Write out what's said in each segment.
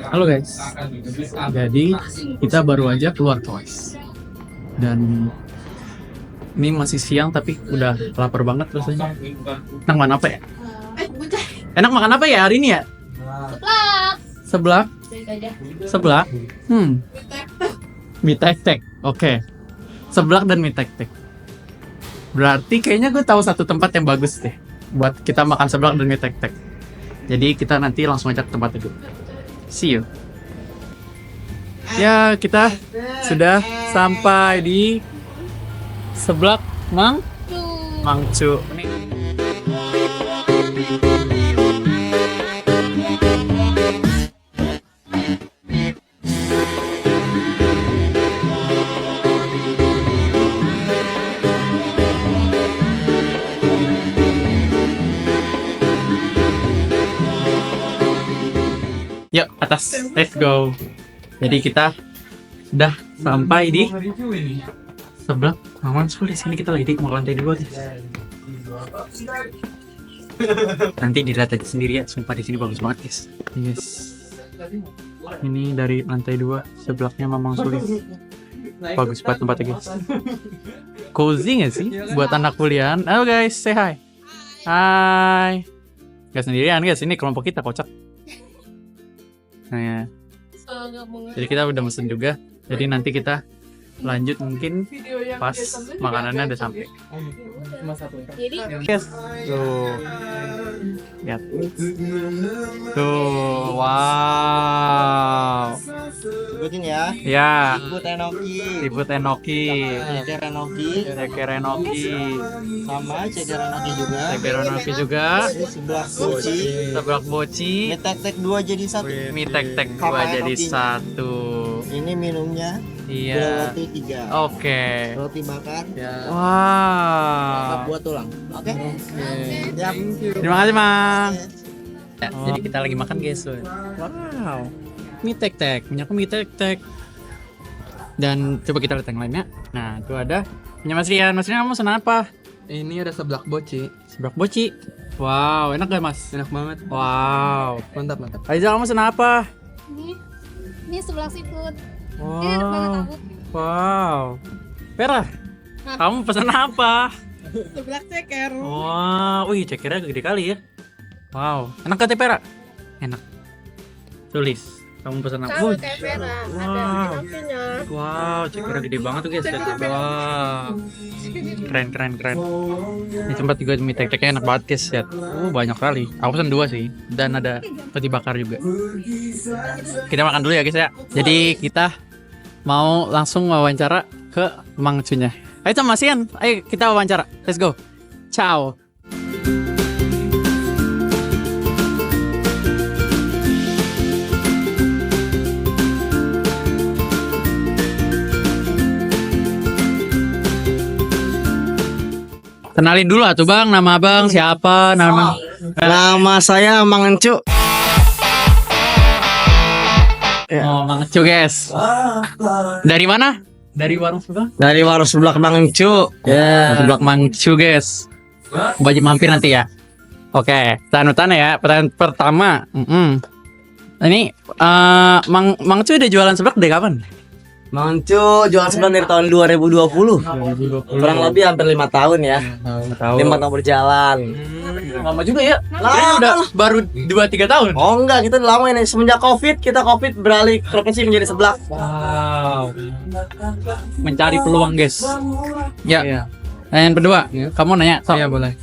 Halo guys, jadi kita baru aja keluar Twice dan ini masih siang tapi udah lapar banget rasanya. Enak makan apa ya? Enak makan apa ya hari ini ya? Seblak. Seblak. Mie tek-tek. Oke. Seblak dan mie tek-tek. Berarti kayaknya gue tahu satu tempat yang bagus deh buat kita makan seblak dan mie tek-tek. Jadi kita nanti langsung aja ke tempat itu. See you. Ya, kita sudah sampai di Seblak Mangcu. Yuk, atas. Let's go. Jadi kita udah sampai di Seblak Mangcu. Di sini kita lagi di lantai 2 guys. Nanti dilihat aja sendiri ya. Sumpah di sini bagus banget guys. Yes. Ini dari lantai 2 seblaknya Mamang Sulis. Bagus banget tempatnya guys. Cozy gak sih buat anak kuliahan? Halo guys, say hi. Hai. Gak sendirian guys, ini kelompok kita kocak. Nah, ya. Jadi kita udah mesen juga. Jadi nanti kita lanjut mungkin pas makanannya udah sampai. Yes. Tuh. Lihat. Tuh, wow. Sebutin ya. Ya. Siput Enoki. Ceker Enoki. Ceker Enoki. Sama ceker Enoki juga. Ceker Enoki juga. Seblak boci. Seblak boci. Mie tek-tek 2 jadi 1. Mie tek-tek 2 jadi 1. Ini minumnya. Iya. Roti 3. Oke. Roti bakar. Ya. Wow. Buat tulang. Oke. Siap. Terima kasih, Mang. Ya, jadi kita lagi makan guys. Wow. Mie tek-tek, punya mie tek-tek. Dan coba kita lihat yang lainnya. Nah, itu ada punya Mas Rian. Mas Rian, kamu pesan apa? Ini ada seblak boci. Seblak boci. Wow, enak gak Mas? Enak banget. Wow. Mantap, mantap. Aiza, kamu pesan apa? Ini seblak seafood. Wow. Ini enak banget aku. Wow. Vera, kamu pesan apa? Seblak ceker. Wow, wih cekernya gede kali ya. Wow, enak gak Teh Vera? Enak. Tulis, kamu pesan apa? Sama kayak Vera. Ada Wow. nasinya. Wow, cekernya gede banget tuh guys. Wow. Keren. Ini tempat juga mie tek-teknya enak banget guys. Lihat. Banyak kali. Aku pesan 2 sih. Dan ada roti bakar juga. Kita makan dulu ya guys ya. Jadi kita mau langsung wawancara ke Mangcunya. Ayo Mas Ian, ayo kita wawancara. Let's go. Ciao. Kenalin dulu atuh Bang, nama Abang siapa? Nama saya Mang Encu. Oh, Mang Encu guys. Dari mana? Dari warung sebelah? Dari warung seblak Mang Encu. Ya, sebelah Mang Encu guys. Wajib mampir nanti ya. Oke, tanya ya. Pertanyaan pertama. Ini Mang Encu udah jualan seblak dari kapan? Mang Encu jualan seblak dari tahun 2020. Kurang lebih hampir 5 tahun ya. 5 tahun berjalan. Lama juga ya. Kayaknya udah baru 2-3 tahun. Oh enggak, kita udah lama ini. Semenjak Covid, kita beralih profesi menjadi seblak. Wow. Mencari peluang guys. Ya. Yang kedua, kamu nanya. Iya boleh.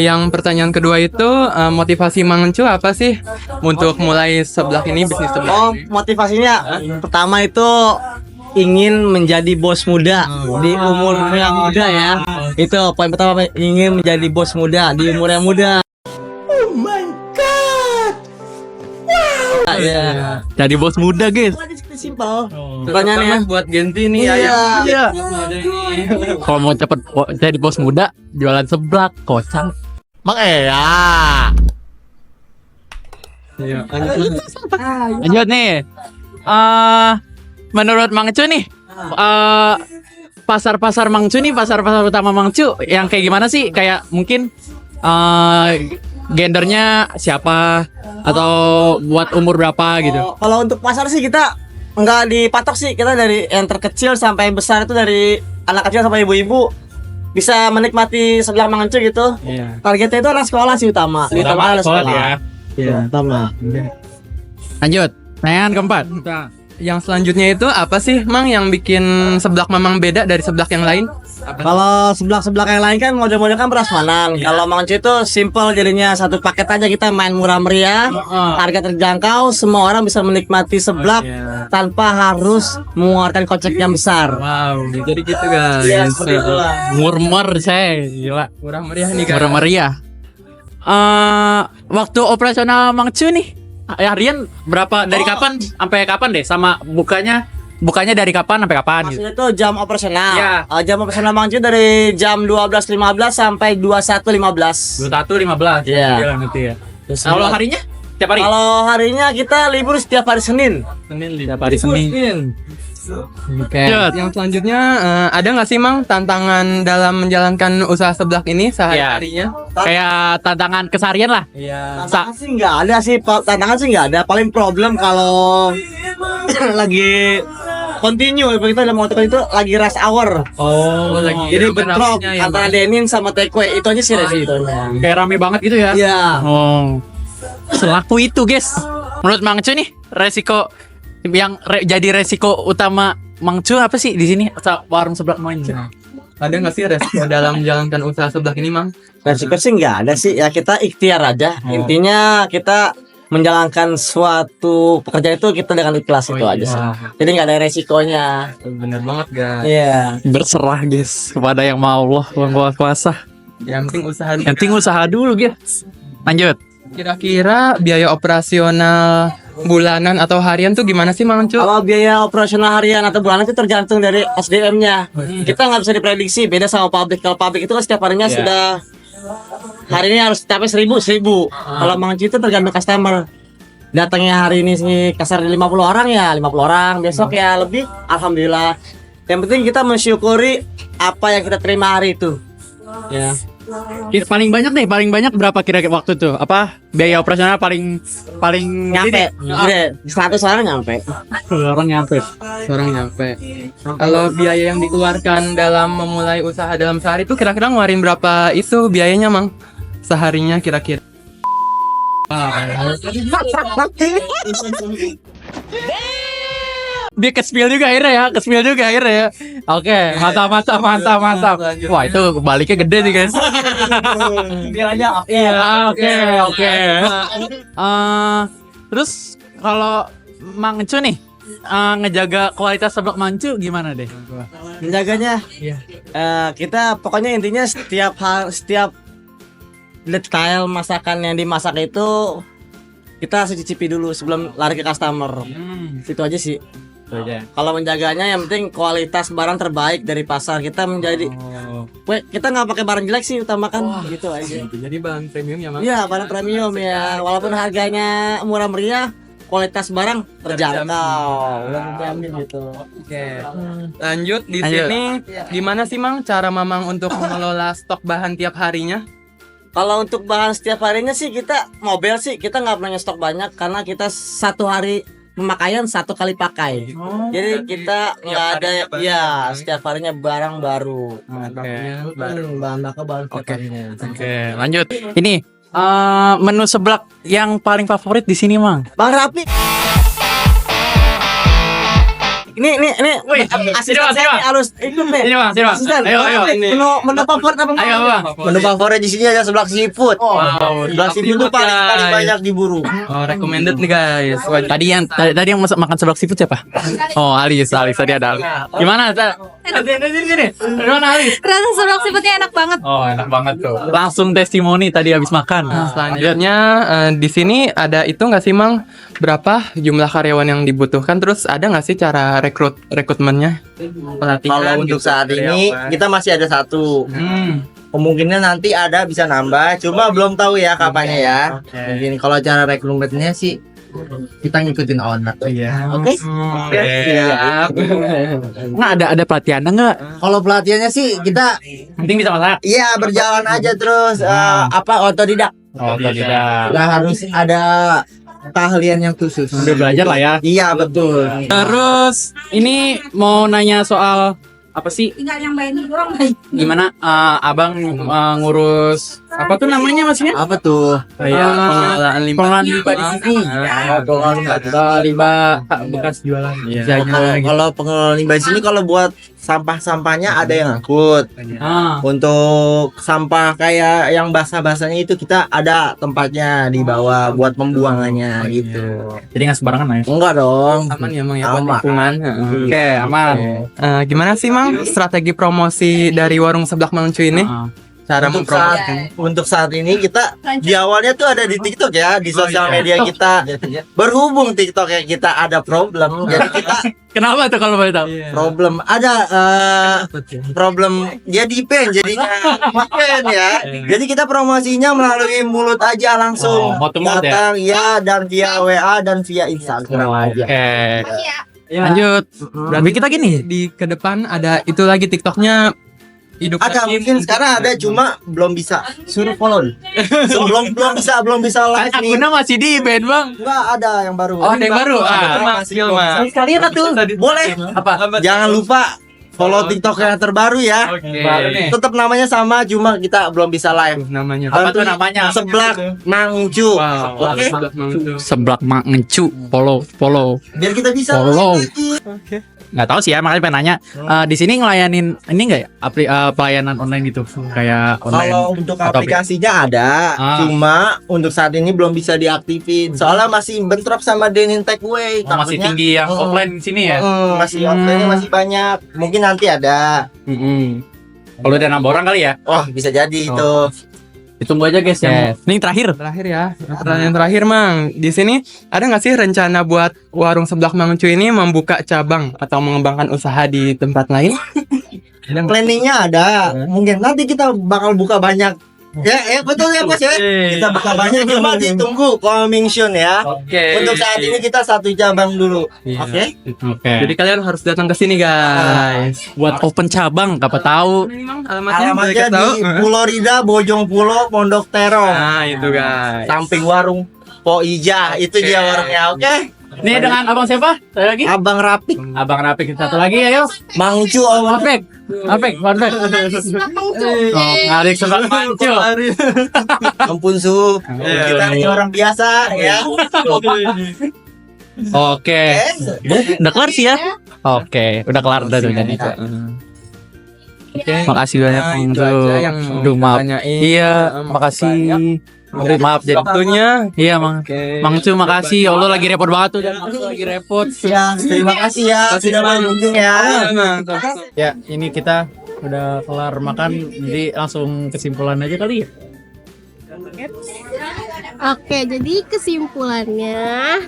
Yang pertanyaan kedua itu motivasi Mang Encu apa sih untuk mulai seblak ini, bisnis seblak? Oh, motivasinya pertama itu ingin menjadi bos muda di umur yang muda ya. Itu poin pertama, ingin menjadi bos muda di umur yang muda. Oh my god. Wow. Ya. Jadi bos muda guys. Simpel. Pertanyaannya buat Genti nih Iya. Kalau mau cepet jadi bos muda, jualan seblak, kocak. Mang Iya. Lanjut nih. Menurut Mang Encu nih, pasar-pasar Mang Encu nih, pasar-pasar utama Mang Encu yang kayak gimana sih? Kayak mungkin gendernya siapa, Atau buat umur berapa gitu? Kalau untuk pasar sih kita nggak dipatok sih, kita dari yang terkecil sampai besar itu dari anak kecil sampai ibu-ibu bisa menikmati seblak Mangencu gitu. Iya. Targetnya itu anak sekolah sih utama. Utama anak sekolah. Iya, utama. Lanjut. Pertanyaan keempat. Yang selanjutnya itu apa sih, Mang, yang bikin seblak Mamang beda dari seblak yang lain? Kalau seblak-seblak yang lain kan model-model kan prasmanan. Kalau Mangencu itu simple, jadinya satu paket aja, kita main murah meriah, harga terjangkau, semua orang bisa menikmati seblak tanpa harus mengeluarkan kocek yang besar. Wow, jadi gitu guys. Iya, seperti itulah. Murmur saya, gila. Murah meriah nih guys. Murah meriah. Waktu operasional Mangcu nih, harian berapa, dari kapan sampai kapan deh, sama bukanya dari kapan sampai kapan gitu? Maksudnya itu jam operasional. Iya. Jam operasional Mangencu dari jam 12.15 sampai 21.15. 21.15. Iya. Gila, ngerti ya. Kalau harinya? Tiap hari? Kalau harinya kita libur setiap hari Senin. Tiap hari Senin. Oke. Yang selanjutnya ada nggak sih, Mang, tantangan dalam menjalankan usaha seblak ini sehari-harinya? Kayak tantangan keseharian lah. Iya. Tantangan sih nggak ada sih, tantangan sih nggak ada. Paling problem kalau lagi continue, kita dalam waktu itu lagi rush hour. Oh, lagi. Jadi bentrok antara Denin sama Tekwe, itu aja sih itu. Kayak rame banget gitu ya. Iya. Oh. Selaku itu, guys. Menurut Mangcu nih, resiko yang jadi resiko utama Mangcu apa sih di sini warung seblak Mangcu? Ada nggak sih resiko dalam menjalankan usaha seblak ini, Mang? Resiko sih nggak ada sih, ya kita ikhtiar aja. Intinya kita menjalankan suatu pekerjaan itu kita dengan ikhlas, itu aja sih. Jadi nggak ada resikonya. Bener banget, guys. Iya. Berserah, guys, kepada yang mau Allah, yang kuasa. Yang penting usaha. Yang penting usaha dulu, guys. Lanjut. Kira-kira biaya operasional bulanan atau harian tuh gimana sih, Mang Cu? Kalau biaya operasional harian atau bulanan itu tergantung dari SDM-nya. Kita nggak bisa diprediksi, beda sama pabrik. Kalau pabrik itu kan setiap harinya sudah, hari ini harus capai 1000. Kalau Mangencu itu tergantung customer. Datangnya hari ini sih kasar 50 orang ya 50 orang, besok ya lebih, alhamdulillah. Yang penting kita mensyukuri apa yang kita terima hari itu. Ya. Paling banyak berapa kira-kira waktu tuh? Apa biaya operasional paling Nyampe, gede, 100 orang nyampe. orang nyampe. Seorang nyampe. Kalau biaya yang dikeluarkan dalam memulai usaha dalam sehari itu kira-kira ngeluarin berapa itu biayanya, Mang? Seharinya kira-kira. Dia ke-spill juga akhirnya ya. Oke, mantap. Wah, itu baliknya gede nih, guys. Bilangnya Oke. Terus kalau Mangcu nih ngejaga kualitas seblak Mangcu gimana deh? menjaganya. Kita pokoknya intinya setiap detail masakan yang dimasak itu kita harus cicipi dulu sebelum lari ke customer. Itu aja sih. Kalau menjaganya yang penting kualitas barang terbaik dari pasar. Kita menjadi kita nggak pakai barang jelek sih, utamakan gitu aja. Jadi barang premium ya, Mang? Iya, barang premium ya. Walaupun harganya murah meriah, kualitas barang terjangkau. Terjamin gitu. Oke. Lanjut di sini gimana sih, Mang, cara Mamang untuk mengelola stok bahan tiap harinya? Kalau untuk bahan setiap harinya sih kita mobil sih kita nggak punya stok banyak karena kita satu hari pemakaian satu kali pakai. Jadi kita nggak ada setiap harinya barang baru. Bahan bakar baru setiap harinya. Oke, lanjut. Ini menu seblak yang paling favorit di sini, Mang. Bang Rapi. Ini asisten saya harus ikut nih. Sini, Bang. Asisten. Ayo. Menu favorit apa, Bang? Ayo, Bang. Menu favorit di sini ada seblak seafood. Seblak seafood itu paling banyak diburu. Oh, recommended nih, guys. Tadi yang makan seblak seafood siapa? Oh, Alis tadi ada Alis. Gimana? Sini. Gimana, Alis? Rasa seblak seafoodnya enak banget. Oh, enak banget tuh. Langsung testimoni tadi habis makan. Selanjutnya di sini ada itu nggak sih, Mang? Berapa jumlah karyawan yang dibutuhkan? Terus ada nggak sih cara rekrutmennya? Pelatihan. Kalau untuk saat ini kita masih ada satu. Kemungkinan nanti ada bisa nambah, cuma belum tahu ya kapannya ya. Mungkin kalau cara rekrutmennya sih kita ngikutin owner. Oke. Nggak ada pelatihannya nggak? Kalau pelatihannya sih kita Penting bisa masak. iya berjalan aja terus otodidak. Oh, tidak. Nggak harus ada keahlian yang khusus. Udah belajar lah ya. Iya betul. Terus ini mau nanya soal apa sih? Gimana abang ngurus apa tuh namanya maksudnya? Apa tuh? Kayak pengelolaan limbah di sini. Limbah bekas jualan. Kalau pengelolaan limbah di sini kalau buat sampah-sampahnya ada yang angkut. Untuk sampah kayak yang basah-basahnya itu kita ada tempatnya di bawah buat pembuangannya gitu. Jadi nggak sembarangan lah ya? Enggak dong. Aman ya Mang ya buat Aman. lingkungan. Oke, aman. Gimana sih Mang strategi promosi dari warung seblak Mang Cu ini? Cara Untuk saat ini kita di awalnya tuh ada di TikTok ya, di sosial media kita. Berhubung TikTok ya kita ada problem, jadi kita Kenapa tuh kalau boleh tahu? problem ada problem jadi pen jadinya pen ya. Jadi kita promosinya melalui mulut aja langsung. Mouth to mouth ya? Datang ya dan via WA dan via Instagram aja. Oke. Ya. Lanjut. Berarti kita gini di ke depan ada itu lagi TikToknya hidup Ada lagi. mungkin sekarang ada cuma belum bisa. Suruh follow. belum bisa Kan live nih. akunnya masih di band bang. Enggak ada yang baru. Oh, ada yang baru. Masih Film, belum. Mas. Sekalian tuh. Boleh. Apa? Jangan lupa follow TikTok yang terbaru ya. Baru nih. Tetap namanya sama, cuma kita belum bisa live. Namanya. Apa tuh namanya? Seblak Mangcu. Wow, Oke. seblak Mang Cu. Seblak mak ngecu. Follow. Biar kita bisa Follow. live lagi. Nggak tahu sih ya, makanya pengen nanya. Di sini ngelayanin ini nggak ya? Pelayanan online gitu, kayak online. Kalau untuk Atau aplikasinya ada, cuma untuk saat ini belum bisa diaktifin. Soalnya masih bentrok sama Denin Takeaway. masih tinggi yang offline di sini ya. Masih offline-nya masih banyak. Mungkin nanti ada. Kalau udah nambah orang kali ya. Wah, bisa jadi itu. Ditunggu aja guys ya. Ini terakhir. Terakhir ya. Pertanyaan terakhir Mang. Di sini ada nggak sih rencana buat warung seblak Mang Cu ini membuka cabang atau mengembangkan usaha di tempat lain? Planningnya ada. Mungkin nanti kita bakal buka banyak. Ya, betul ya bos ya. Kita buka banyak, cuma ditunggu coming soon ya. Oke. Untuk saat ini kita satu cabang dulu. Oke. Oke. Jadi kalian harus datang ke sini guys. Buat open cabang, apa tahu. Ini Mang alamatnya boleh Alamatnya kasih tahu? di Pulau Rida, Bojong Pulo, Pondok Terong. Nah, itu guys. Samping warung Po Ija, itu dia warungnya. Oke. Ini dengan abang siapa? Saya lagi. Abang Rapik, Abang Rapik satu lagi ayo. Mangcu, Om Apek. Apek. Oh, ngarik seblak mancu. Ampun Su. Kita ini orang biasa ya. Oke. Udah kelar sih ya? Oke, udah kelar udah tuh jadi. Oke. Makasih banyak Nah, itu untuk aja yang Aduh, maaf. ditanyain. Iya, Maaf makasih. banyak. Maaf jadi Waktunya. Iya, Mang. Oke. Mang Cu makasih. Ya Allah lagi repot banget tuh dan aku lagi repot. Ya, terima kasih ya sudah berkunjung ya. Ya, ini kita udah kelar makan, jadi langsung kesimpulan aja kali ya. Oke, jadi kesimpulannya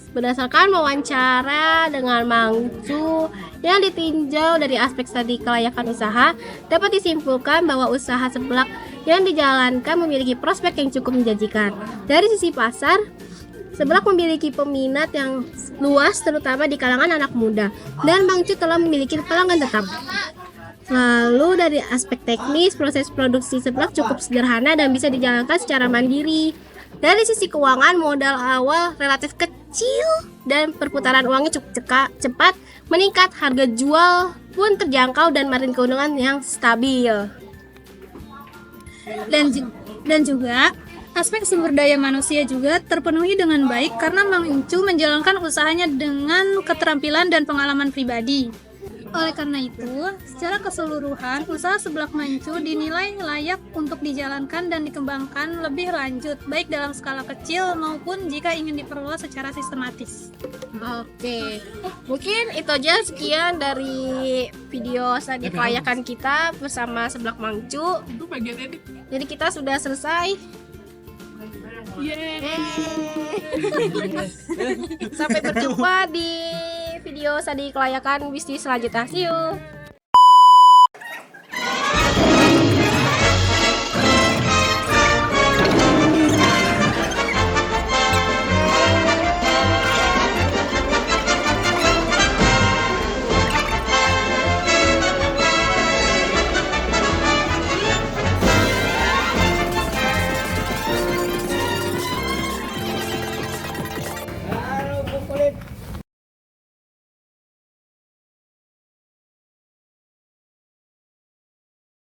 berdasarkan wawancara dengan Mangcu yang ditinjau dari aspek studi kelayakan usaha, dapat disimpulkan bahwa usaha seblak yang dijalankan memiliki prospek yang cukup menjanjikan. Dari sisi pasar, seblak memiliki peminat yang luas terutama di kalangan anak muda, dan Mangcu telah memiliki pelanggan tetap. Lalu dari aspek teknis, proses produksi seblak cukup sederhana dan bisa dijalankan secara mandiri. Dari sisi keuangan, modal awal relatif kecil dan perputaran uangnya cukup cepat, meningkat, harga jual pun terjangkau dan margin keuntungan yang stabil. Dan juga aspek sumber daya manusia juga terpenuhi dengan baik karena Mang Incu menjalankan usahanya dengan keterampilan dan pengalaman pribadi. Oleh karena itu, secara keseluruhan, usaha seblak Mancu dinilai layak untuk dijalankan dan dikembangkan lebih lanjut, baik dalam skala kecil maupun jika ingin diperluas secara sistematis. Oke, mungkin itu aja sekian dari video studi kelayakan kita bersama Seblak Mangcu. Jadi kita sudah selesai. Sampai berjumpa di video studi kelayakan bisnis selanjutnya. See you.